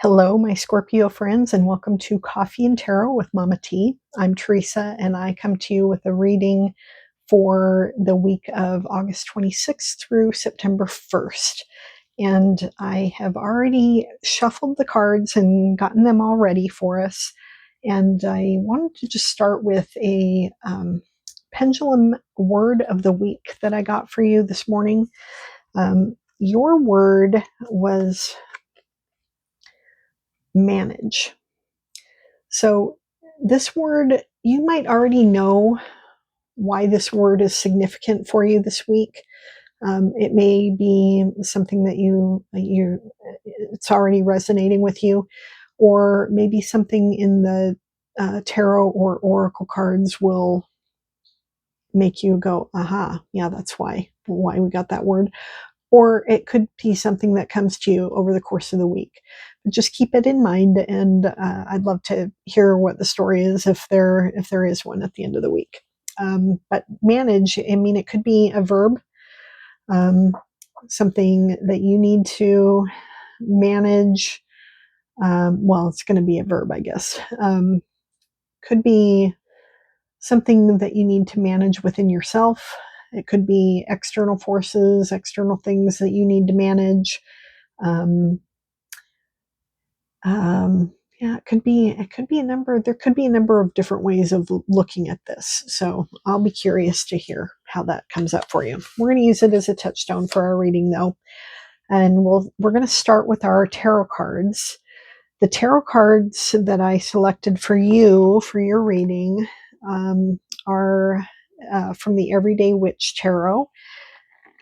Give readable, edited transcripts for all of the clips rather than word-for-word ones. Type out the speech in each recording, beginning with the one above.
Hello, my Scorpio friends, and welcome to Coffee and Tarot with Mama T. I'm Teresa, and I come to you with a reading for the week of August 26th through September 1st. And I have already shuffled the cards and gotten them all ready for us. And I wanted to just start with a pendulum word of the week that I got for you this morning. Your word was manage. So, this word, you might already know why this word is significant for you this week. It may be something that it's already resonating with you, or maybe something in the tarot or oracle cards will make you go, aha, yeah, that's why we got that word. Or it could be something that comes to you over the course of the week. But just keep it in mind, and I'd love to hear what the story is if there is one at the end of the week. But manage, I mean, it could be a verb, um, something that you need to manage. Well, it's going to be a verb, I guess. Could be something that you need to manage within yourself. It could be external forces, external things that you need to manage. Um, yeah, it could be a number. There could be a number of different ways of looking at this. So I'll be curious to hear how that comes up for you. We're going to use it as a touchstone for our reading, though, and we're going to start with our tarot cards. The tarot cards that I selected for you for your reading are from the Everyday Witch Tarot,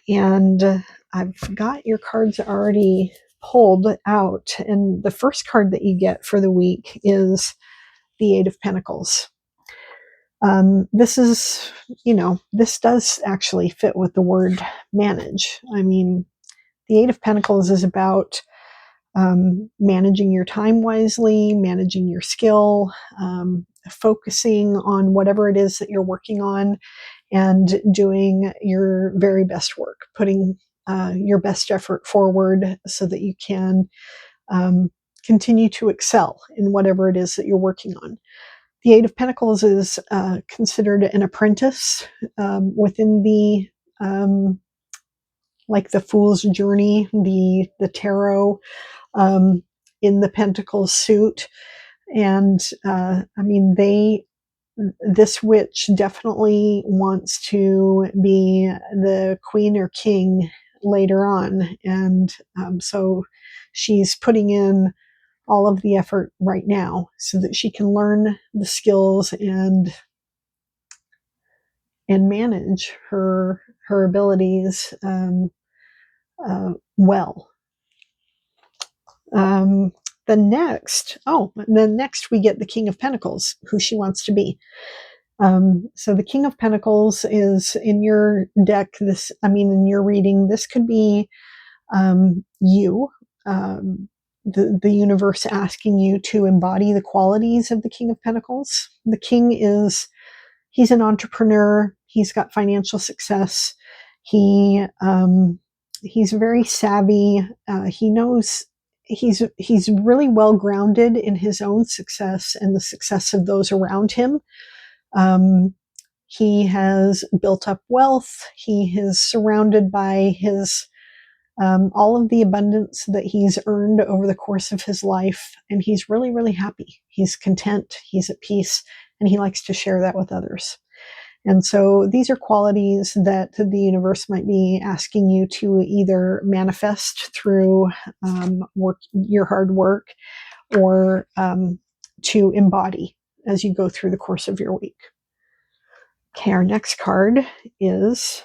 and I've got your cards already pulled out, and the first card that you get for the week is the Eight of Pentacles. This is, this does actually fit with the word manage. I mean, the Eight of Pentacles is about managing your time wisely, managing your skill, focusing on whatever it is that you're working on, and doing your very best work, putting your best effort forward so that you can continue to excel in whatever it is that you're working on. The Eight of Pentacles is considered an apprentice within the like the Fool's Journey, the tarot in the Pentacles suit, and I mean this witch definitely wants to be the queen or king later on, and so she's putting in all of the effort right now so that she can learn the skills and manage her abilities well. Then next we get the King of Pentacles, who she wants to be. So the King of Pentacles is in your deck. In your reading, this could be you, the universe asking you to embody the qualities of the King of Pentacles. The King he's an entrepreneur. He's got financial success. He's very savvy. He knows he's really well grounded in his own success and the success of those around him. He has built up wealth. He is surrounded by his all of the abundance that he's earned over the course of his life, and he's really, really happy. He's content. He's at peace, and he likes to share that with others. And so these are qualities that the universe might be asking you to either manifest through your hard work, or to embody as you go through the course of your week. Okay, our next card is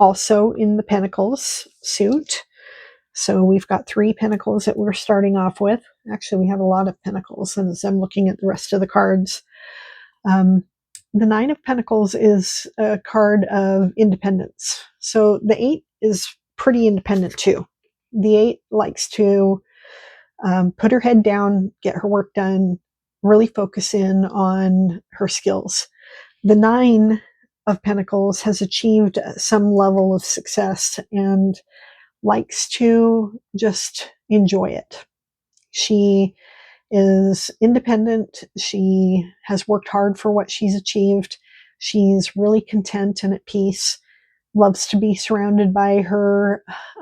also in the Pentacles suit. So we've got 3 Pentacles that we're starting off with. Actually, we have a lot of Pentacles, and as I'm looking at the rest of the cards, the Nine of Pentacles is a card of independence. So the 8 is pretty independent too. The 8 likes to put her head down, get her work done, really focus in on her skills. The 9 of Pentacles has achieved some level of success and likes to just enjoy it. She is independent. She has worked hard for what she's achieved. She's really content and at peace. Loves to be surrounded by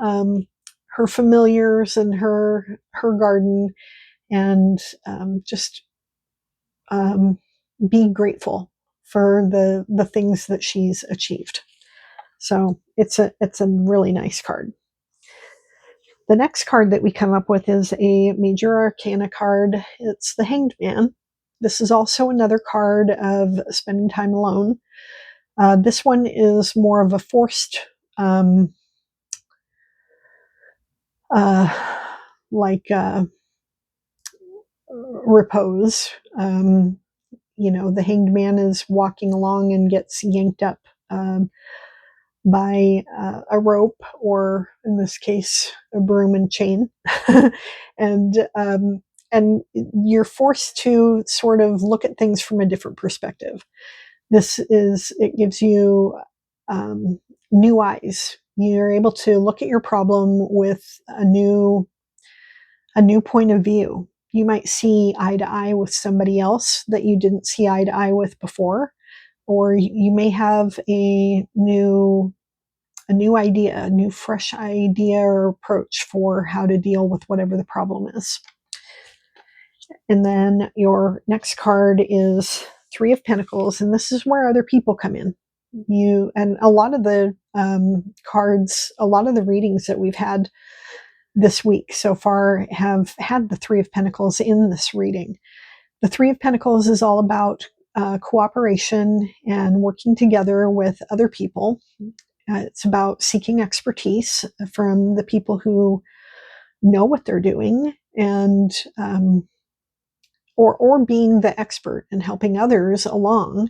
um, her familiars and her garden, and just um, be grateful for the things that she's achieved. So it's a really nice card. The next card that we come up with is a Major Arcana card. It's the Hanged Man. This is also another card of spending time alone. This one is more of a forced, uh, like repose. The Hanged Man is walking along and gets yanked up by a rope, or in this case, a broom and chain, and and you're forced to sort of look at things from a different perspective. It gives you new eyes. You're able to look at your problem with a new point of view. You might see eye to eye with somebody else that you didn't see eye to eye with before, or you may have a new idea, a new fresh idea or approach for how to deal with whatever the problem is. And then your next card is Three of Pentacles, and this is where other people come in. And a lot of the cards, a lot of the readings that we've had this week so far have had the Three of Pentacles in this reading. The Three of Pentacles is all about cooperation and working together with other people. It's about seeking expertise from the people who know what they're doing, and or being the expert and helping others along.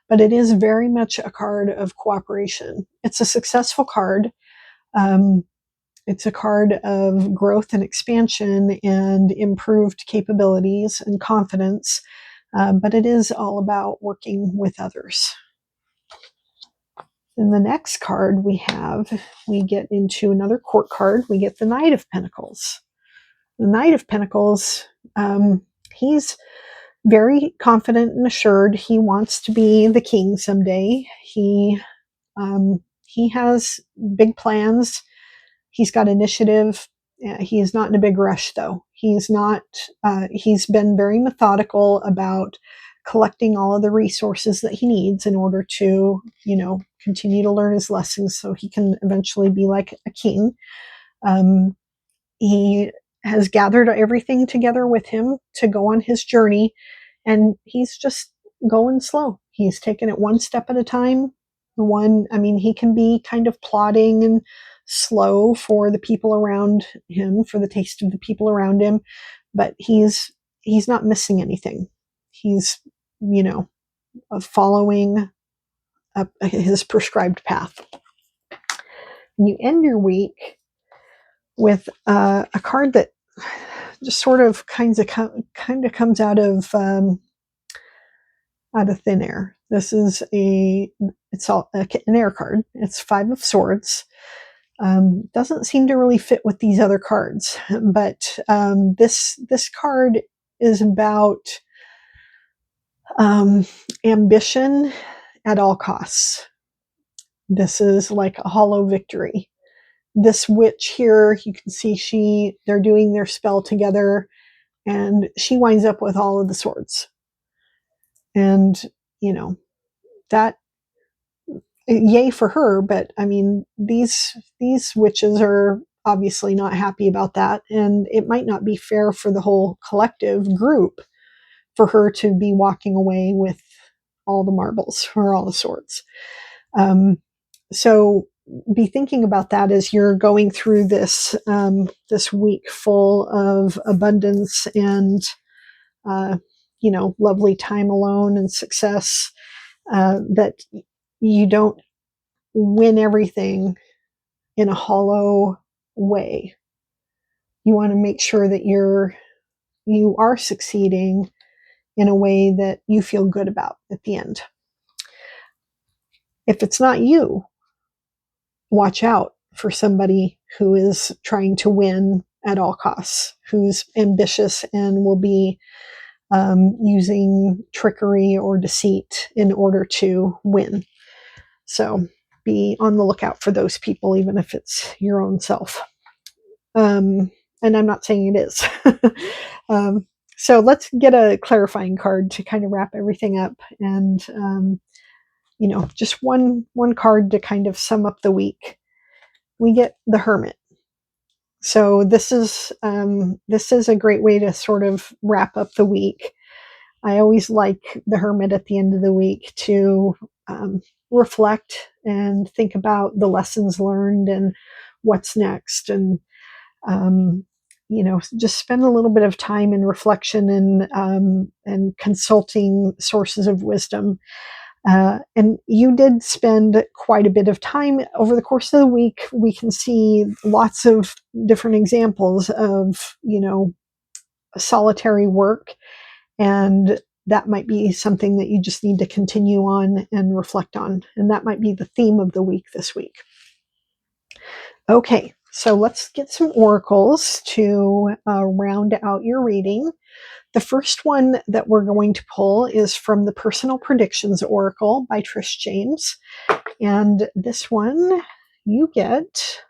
But it is very much a card of cooperation. It's a successful card. It's a card of growth and expansion and improved capabilities and confidence. But it is all about working with others. In the next card we get into another court card. We get the Knight of Pentacles. The Knight of Pentacles, he's very confident and assured. He wants to be the king someday. He has big plans. He's got initiative. He is not in a big rush, though. He's not. He's been very methodical about collecting all of the resources that he needs in order to, continue to learn his lessons, so he can eventually be like a king. He has gathered everything together with him to go on his journey, and he's just going slow. He's taking it one step at a time. He can be kind of plodding and slow for the people around him, for the taste of the people around him, but he's not missing anything. He's, following his prescribed path. And you end your week with a card that just sort of kind of comes out of thin air. This is an air card. It's Five of Swords. Doesn't seem to really fit with these other cards, but this card is about ambition at all costs. This is like a hollow victory. This witch here, you can see they're doing their spell together, and she winds up with all of the swords. And, that, yay for her, but these witches are obviously not happy about that, and it might not be fair for the whole collective group for her to be walking away with all the marbles or all the swords. So be thinking about that as you're going through this week full of abundance and lovely time alone and success, that you don't win everything in a hollow way. You want to make sure that you are succeeding in a way that you feel good about at the end. If it's not you, watch out for somebody who is trying to win at all costs, who's ambitious and will be using trickery or deceit in order to win. So be on the lookout for those people, even if it's your own self. And I'm not saying it is. So let's get a clarifying card to kind of wrap everything up, and just one card to kind of sum up the week. We get the Hermit. So this is a great way to sort of wrap up the week. I always like the Hermit at the end of the week to reflect and think about the lessons learned and what's next, and just spend a little bit of time in reflection and consulting sources of wisdom. And you did spend quite a bit of time over the course of the week. We can see lots of different examples of, solitary work, and that might be something that you just need to continue on and reflect on. And that might be the theme of the week this week. Okay, so let's get some oracles to round out your reading. The first one that we're going to pull is from the Personal Predictions Oracle by Trish James. And this one you get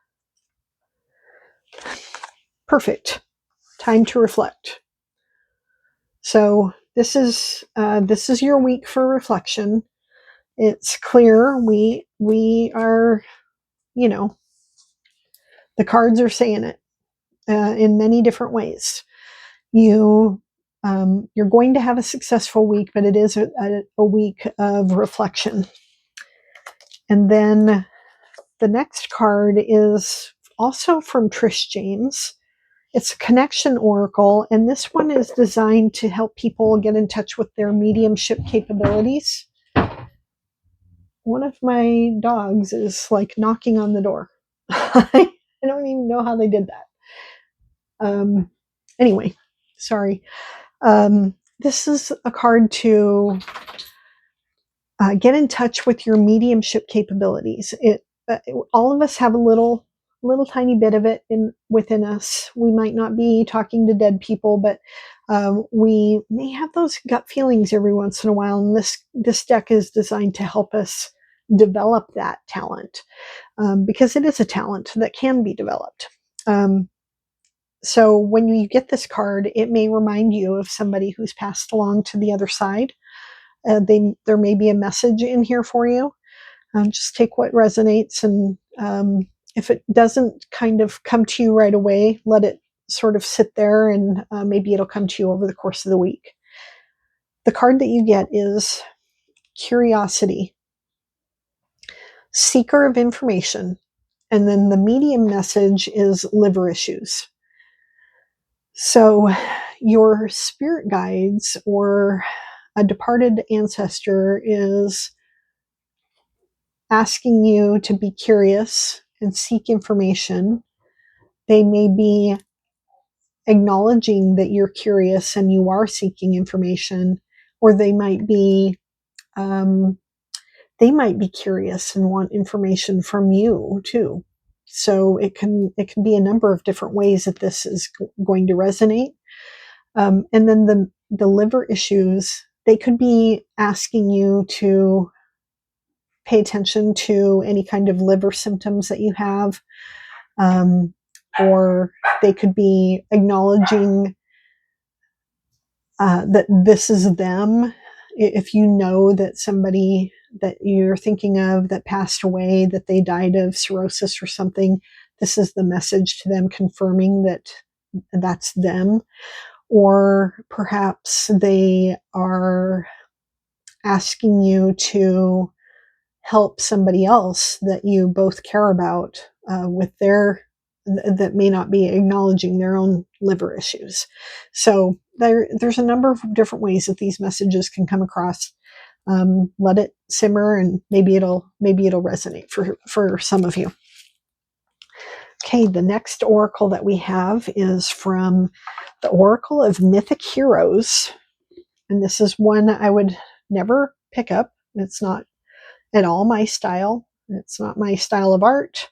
perfect. Time to reflect. So this is your week for reflection. It's clear we are, the cards are saying it in many different ways. You're going to have a successful week, but it is a week of reflection. And then the next card is also from Trish James. It's a connection oracle, and this one is designed to help people get in touch with their mediumship capabilities. One of my dogs is like knocking on the door. I don't even know how they did that. Anyway, sorry. This is a card to get in touch with your mediumship capabilities. All of us have a little tiny bit of it within us. We might not be talking to dead people, but we may have those gut feelings every once in a while. And this deck is designed to help us develop that talent, because it is a talent that can be developed. So when you get this card, it may remind you of somebody who's passed along to the other side. There may be a message in here for you. Just take what resonates, and if it doesn't kind of come to you right away, let it sort of sit there, and maybe it'll come to you over the course of the week. The card that you get is Curiosity, Seeker of Information, and then the medium message is Liver Issues. So your spirit guides or a departed ancestor is asking you to be curious and seek information. They may be acknowledging that you're curious and you are seeking information, or they might be curious and want information from you too. So it can be a number of different ways that this is going to resonate. And then the liver issues, they could be asking you to pay attention to any kind of liver symptoms that you have, or they could be acknowledging that this is them. If you know that somebody that you're thinking of that passed away, that they died of cirrhosis or something, this is the message to them confirming that that's them. Or perhaps they are asking you to help somebody else that you both care about with that may not be acknowledging their own liver issues. So there's a number of different ways that these messages can come across. Let it simmer, and maybe it'll resonate for some of you. Okay, the next oracle that we have is from the Oracle of Mythic Heroes, and this is one I would never pick up. It's not at all my style. It's not my style of art.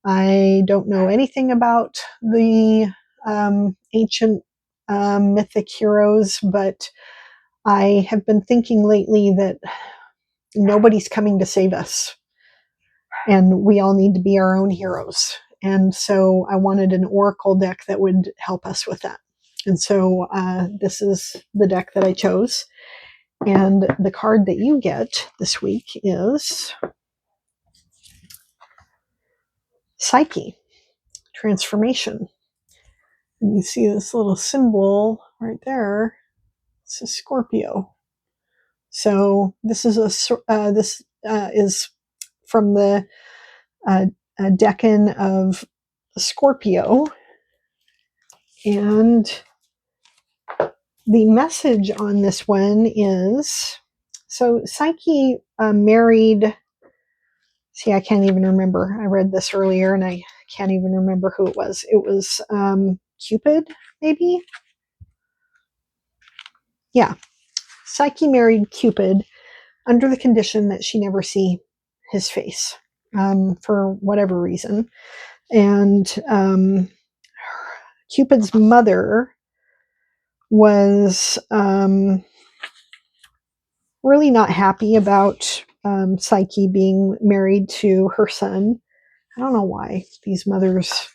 I don't know anything about the ancient mythic heroes, but I have been thinking lately that nobody's coming to save us, and we all need to be our own heroes. And so I wanted an oracle deck that would help us with that. And so this is the deck that I chose. And the card that you get this week is Psyche, Transformation. And you see this little symbol right there. It's a Scorpio. So this is is from the decan of Scorpio, and the message on this one is, so Psyche married. See, I can't even remember. I read this earlier, and I can't even remember who it was. It was Cupid, maybe. Yeah, Psyche married Cupid under the condition that she never see his face for whatever reason. And Cupid's mother was really not happy about Psyche being married to her son. I don't know why these mothers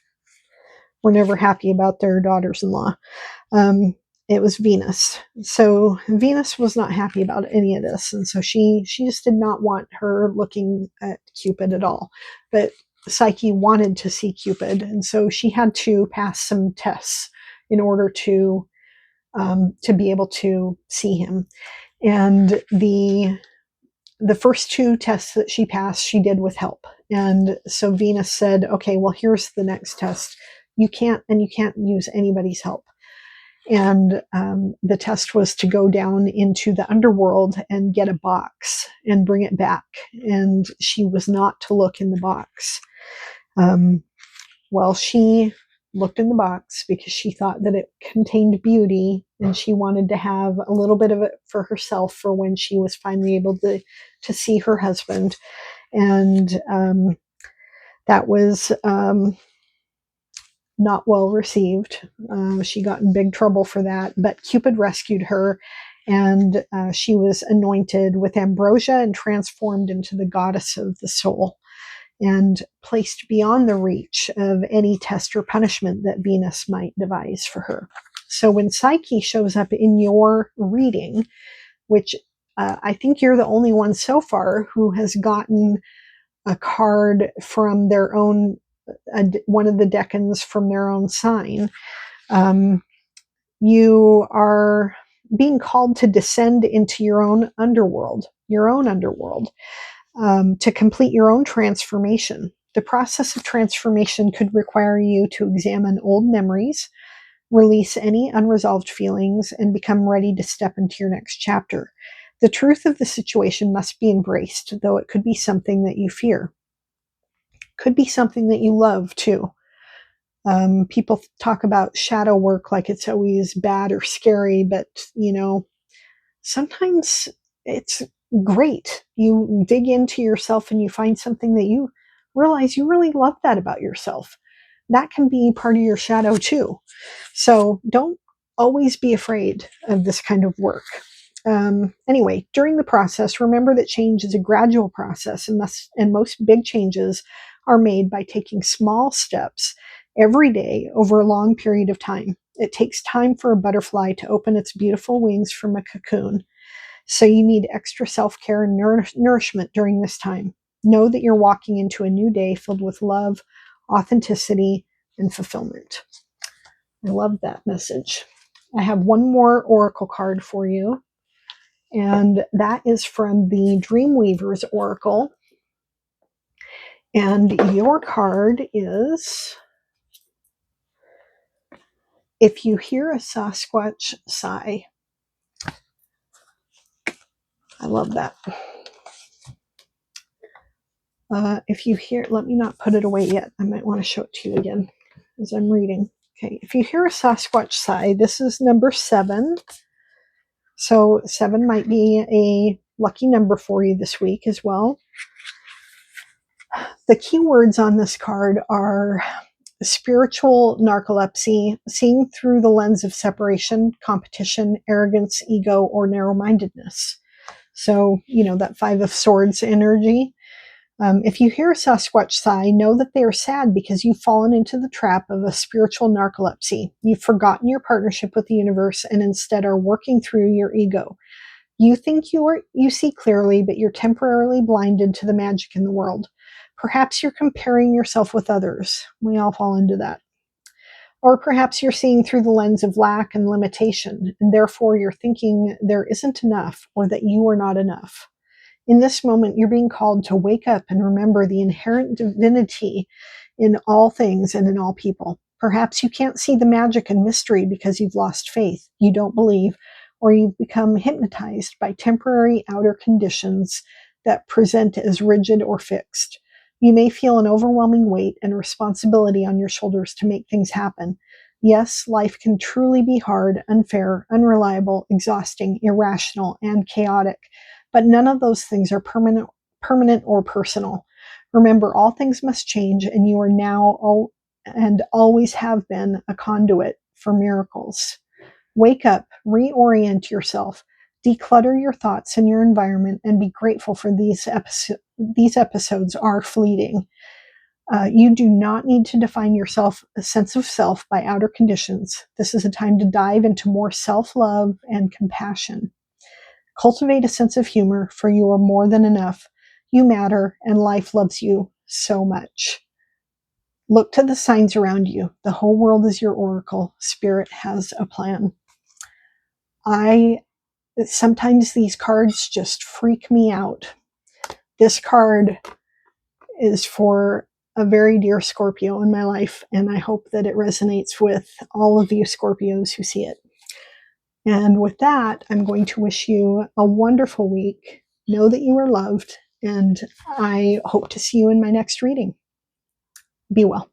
were never happy about their daughters-in-law. It was Venus. So Venus was not happy about any of this. And so she just did not want her looking at Cupid at all. But Psyche wanted to see Cupid. And so she had to pass some tests in order to be able to see him. And the first two tests that she passed, she did with help. And so Venus said, okay, well, here's the next test. You can't use anybody's help. And the test was to go down into the underworld and get a box and bring it back. And she was not to look in the box. Well, she looked in the box because she thought that it contained beauty, and she wanted to have a little bit of it for herself for when she was finally able to see her husband. And that was not well received. She got in big trouble for that, but Cupid rescued her, and she was anointed with ambrosia and transformed into the goddess of the soul, and placed beyond the reach of any test or punishment that Venus might devise for her. So when Psyche shows up in your reading, which I think you're the only one so far who has gotten a card from their own, one of the decans from their own sign, you are being called to descend into your own underworld, to complete your own transformation. The process of transformation could require you to examine old memories, release any unresolved feelings, and become ready to step into your next chapter. The truth of the situation must be embraced, though it could be something that you fear. Could be something that you love too. People talk about shadow work like it's always bad or scary, but sometimes it's great. You dig into yourself and you find something that you realize you really love that about yourself. That can be part of your shadow too. So don't always be afraid of this kind of work. Anyway, during the process, remember that change is a gradual process, and most big changes are made by taking small steps every day over a long period of time. It takes time for a butterfly to open its beautiful wings from a cocoon. So you need extra self-care and nourishment during this time. Know that you're walking into a new day filled with love, authenticity, and fulfillment. I love that message. I have one more oracle card for you, and that is from the Dreamweaver's Oracle. And your card is, if you hear a Sasquatch sigh. I love that. If you hear, let me not put it away yet. I might want to show it to you again as I'm reading. Okay, if you hear a Sasquatch sigh, this is number 7. So 7 might be a lucky number for you this week as well. The key words on this card are spiritual narcolepsy, seeing through the lens of separation, competition, arrogance, ego, or narrow-mindedness. So, that Five of Swords energy. If you hear a Sasquatch sigh, know that they are sad because you've fallen into the trap of a spiritual narcolepsy. You've forgotten your partnership with the universe and instead are working through your ego. You think you see clearly, but you're temporarily blinded to the magic in the world. Perhaps you're comparing yourself with others. We all fall into that. Or perhaps you're seeing through the lens of lack and limitation, and therefore you're thinking there isn't enough or that you are not enough. In this moment, you're being called to wake up and remember the inherent divinity in all things and in all people. Perhaps you can't see the magic and mystery because you've lost faith, you don't believe, or you've become hypnotized by temporary outer conditions that present as rigid or fixed. You may feel an overwhelming weight and responsibility on your shoulders to make things happen. Yes, life can truly be hard, unfair, unreliable, exhausting, irrational, and chaotic. But none of those things are permanent or personal. Remember, all things must change, and you are now and always have been a conduit for miracles. Wake up, reorient yourself, declutter your thoughts and your environment, and be grateful for these episodes. These episodes are fleeting. You do not need to define yourself, a sense of self, by outer conditions. This is a time to dive into more self-love and compassion. Cultivate a sense of humor, for you are more than enough. You matter, and life loves you so much. Look to the signs around you. The whole world is your oracle. Spirit has a plan. Sometimes these cards just freak me out. This card is for a very dear Scorpio in my life, and I hope that it resonates with all of you Scorpios who see it. And with that, I'm going to wish you a wonderful week. Know that you are loved, and I hope to see you in my next reading. Be well.